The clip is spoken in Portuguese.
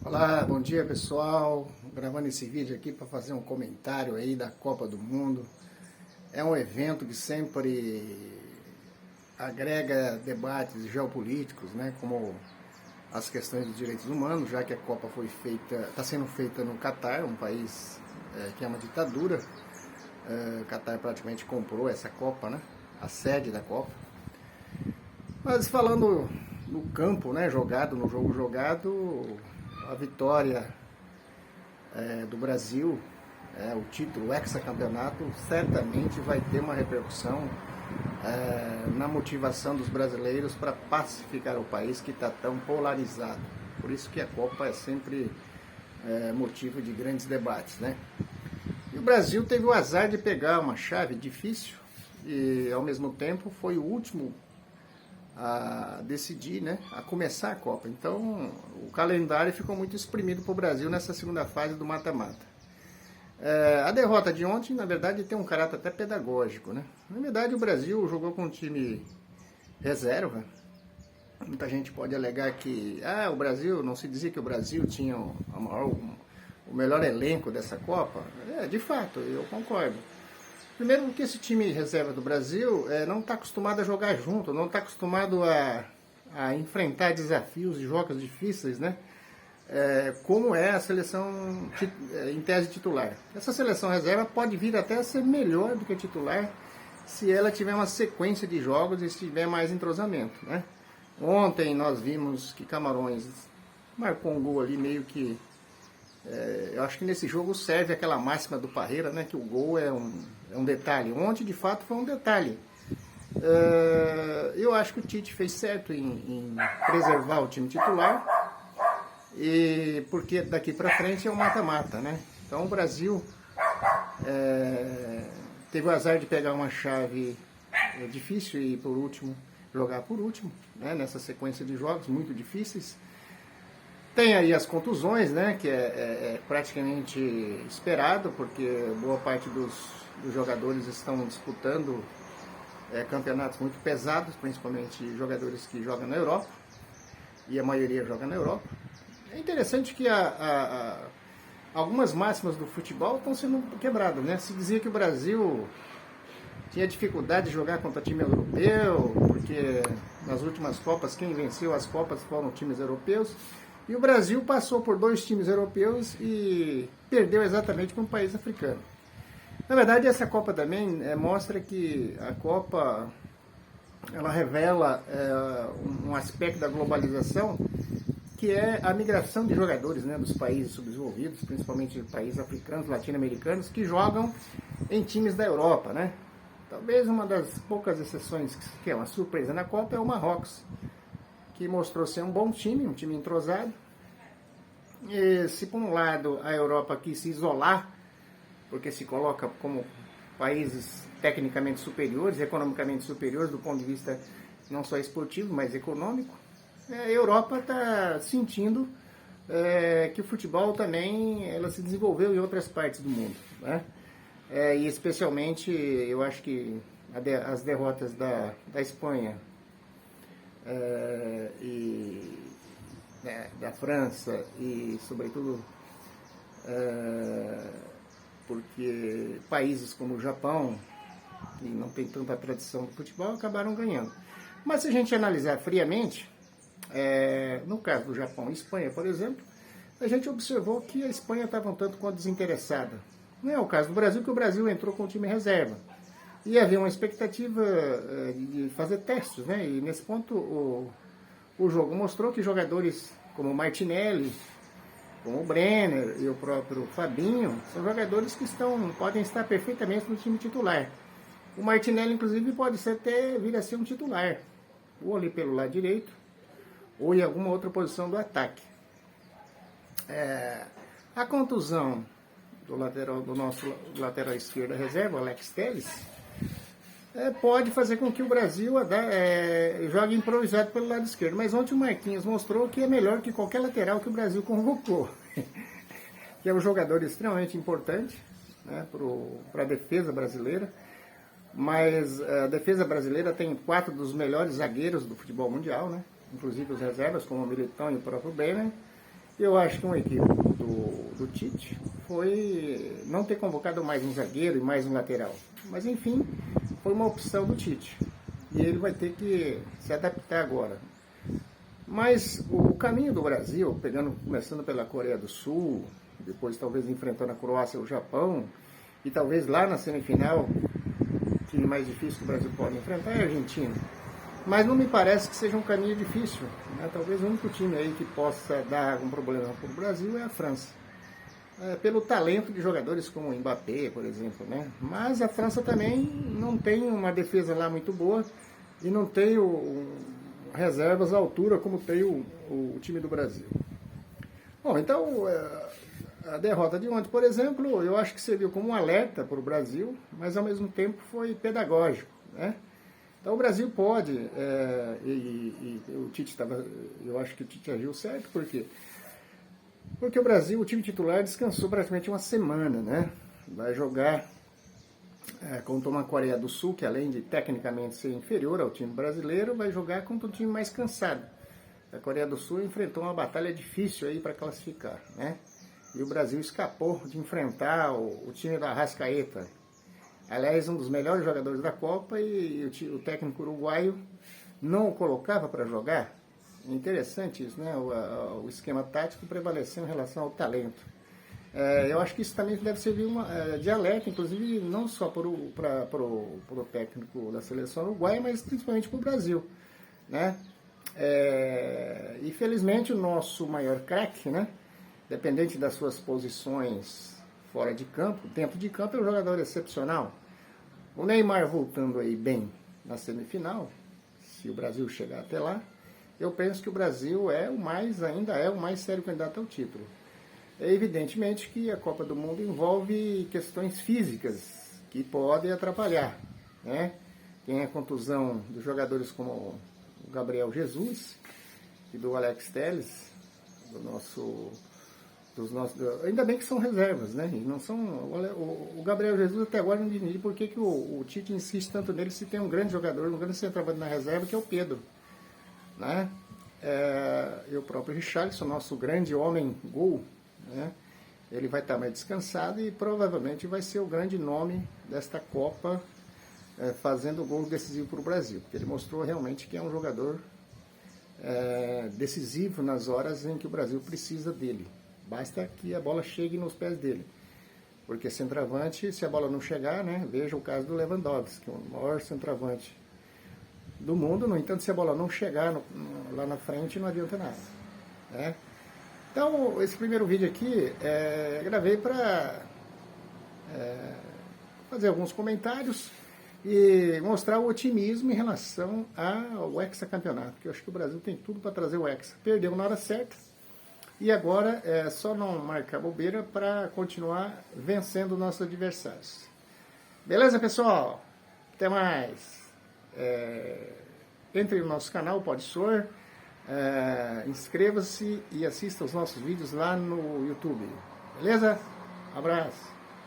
Olá, bom dia pessoal. Gravando esse vídeo aqui para fazer um comentário aí da Copa do Mundo. É um evento que sempre agrega debates geopolíticos, né, como as questões dos direitos humanos, já que a Copa está sendo feita no Catar, um país que é uma ditadura. O Catar praticamente comprou essa Copa, né, a sede da Copa. Mas falando no campo, né, no jogo jogado, a vitória do Brasil, o título, o hexacampeonato, certamente vai ter uma repercussão na motivação dos brasileiros para pacificar o país que está tão polarizado. Por isso que a Copa é sempre motivo de grandes debates, né? E o Brasil teve o azar de pegar uma chave difícil e, ao mesmo tempo, foi o último a decidir, né, a começar a Copa. Então, o calendário ficou muito exprimido para o Brasil nessa segunda fase do mata-mata. A derrota de ontem, na verdade, tem um caráter até pedagógico, né? Na verdade, o Brasil jogou com um time reserva. Muita gente pode alegar que o Brasil, não se dizia que o Brasil tinha o melhor elenco dessa Copa. De fato, eu concordo. Primeiro porque esse time reserva do Brasil não está acostumado a jogar junto, não está acostumado a enfrentar desafios e jogos difíceis, né? Como é a seleção em tese titular. Essa seleção reserva pode vir até a ser melhor do que a titular se ela tiver uma sequência de jogos e se tiver mais entrosamento, né? Ontem nós vimos que Camarões marcou um gol ali meio que... eu acho que nesse jogo serve aquela máxima do Parreira, né, que o gol é um detalhe. Ontem, de fato, foi um detalhe. Eu acho que o Tite fez certo em preservar o time titular, porque daqui para frente é um mata-mata, né? Então o Brasil teve o azar de pegar uma chave difícil e por último jogar por último, né, nessa sequência de jogos muito difíceis. Tem aí as contusões, né, que é praticamente esperado, porque boa parte dos jogadores estão disputando campeonatos muito pesados, principalmente jogadores que jogam na Europa, e a maioria joga na Europa. É interessante que algumas máximas do futebol estão sendo quebradas, né? Se dizia que o Brasil tinha dificuldade de jogar contra time europeu, porque nas últimas Copas quem venceu as Copas foram times europeus. E o Brasil passou por 2 times europeus e perdeu exatamente para um país africano. Na verdade, essa Copa também mostra que a Copa ela revela um aspecto da globalização, que é a migração de jogadores, né, dos países subdesenvolvidos, principalmente países africanos, latino-americanos, que jogam em times da Europa, né? Talvez uma das poucas exceções que é uma surpresa na Copa é o Marrocos, que mostrou ser um bom time, um time entrosado. E se por um lado a Europa quis se isolar, porque se coloca como países tecnicamente superiores, economicamente superiores do ponto de vista não só esportivo, mas econômico, a Europa está sentindo que o futebol também ela se desenvolveu em outras partes do mundo, né? E especialmente eu acho que as derrotas da Espanha da França e sobretudo porque países como o Japão, que não tem tanta tradição do futebol, acabaram ganhando. Mas se a gente analisar friamente, no caso do Japão e Espanha, por exemplo, a gente observou que a Espanha estava um tanto quanto desinteressada. Não é o caso do Brasil, que o Brasil entrou com o time reserva. E havia uma expectativa de fazer testes, né? E nesse ponto o jogo mostrou que jogadores como o Martinelli, como o Brenner e o próprio Fabinho, são jogadores que podem estar perfeitamente no time titular. O Martinelli, inclusive, pode até vir a ser um titular, ou ali pelo lado direito, ou em alguma outra posição do ataque. A contusão do nosso lateral esquerdo reserva, Alex Telles, pode fazer com que o Brasil jogue improvisado pelo lado esquerdo. Mas ontem o Marquinhos mostrou que é melhor que qualquer lateral que o Brasil convocou. Que é um jogador extremamente importante, né, para a defesa brasileira. Mas a defesa brasileira tem 4 dos melhores zagueiros do futebol mundial, né? Inclusive os reservas, como o Militão e o próprio Brenner. Eu acho que uma equipe do Tite foi não ter convocado mais um zagueiro e mais um lateral. Mas enfim, foi uma opção do Tite. E ele vai ter que se adaptar agora. Mas o caminho do Brasil, começando pela Coreia do Sul, depois talvez enfrentando a Croácia ou o Japão, e talvez lá na semifinal, o time mais difícil que o Brasil pode enfrentar é a Argentina. Mas não me parece que seja um caminho difícil, né? Talvez o único time aí que possa dar algum problema para o Brasil é a França. Pelo talento de jogadores como o Mbappé, por exemplo, né? Mas a França também não tem uma defesa lá muito boa e não tem reservas à altura como tem o time do Brasil. Bom, então a derrota de ontem, por exemplo, eu acho que serviu como um alerta para o Brasil, mas ao mesmo tempo foi pedagógico, né? Então o Brasil pode, o Tite eu acho que o Tite agiu certo, por quê? Porque o Brasil, o time titular, descansou praticamente uma semana, né? Vai jogar contra uma Coreia do Sul, que além de tecnicamente ser inferior ao time brasileiro, vai jogar contra um time mais cansado. A Coreia do Sul enfrentou uma batalha difícil aí para classificar, né? E o Brasil escapou de enfrentar o time da Arrascaeta. Aliás, um dos melhores jogadores da Copa, e o técnico uruguaio não o colocava para jogar. Interessante isso, né? O esquema tático prevaleceu em relação ao talento. Eu acho que isso também deve servir de alerta, inclusive não só para o técnico da seleção uruguaia, mas principalmente para o Brasil, né? E felizmente o nosso maior craque, né? Dependente das suas posições fora de campo, dentro de campo é um jogador excepcional. O Neymar voltando aí bem na semifinal, se o Brasil chegar até lá, eu penso que o Brasil ainda é o mais sério candidato ao título. Evidentemente que a Copa do Mundo envolve questões físicas que podem atrapalhar, né? Tem a contusão dos jogadores como o Gabriel Jesus e do Alex Telles, ainda bem que são reservas, né? E não são, o Gabriel Jesus até agora não entendi por que o Tite insiste tanto nele se tem um grande jogador, um grande centroavante na reserva, que é o Pedro, né? E o próprio Richarlison, nosso grande homem gol, né? Ele vai estar mais descansado e provavelmente vai ser o grande nome desta Copa, fazendo gol decisivo para o Brasil, porque ele mostrou realmente que é um jogador decisivo nas horas em que o Brasil precisa dele. Basta que a bola chegue nos pés dele. Porque centroavante, se a bola não chegar, né? Veja o caso do Lewandowski, o maior centroavante do mundo. No entanto, se a bola não chegar lá na frente, não adianta nada, né? Então, esse primeiro vídeo aqui, gravei para fazer alguns comentários e mostrar o otimismo em relação ao hexacampeonato, que eu acho que o Brasil tem tudo para trazer o hexa. Perdeu na hora certa, e agora é só não marcar bobeira para continuar vencendo nossos adversários. Beleza, pessoal? Até mais. Entre no nosso canal, Pode Sor. Inscreva-se e assista os nossos vídeos lá no YouTube. Beleza? Abraço.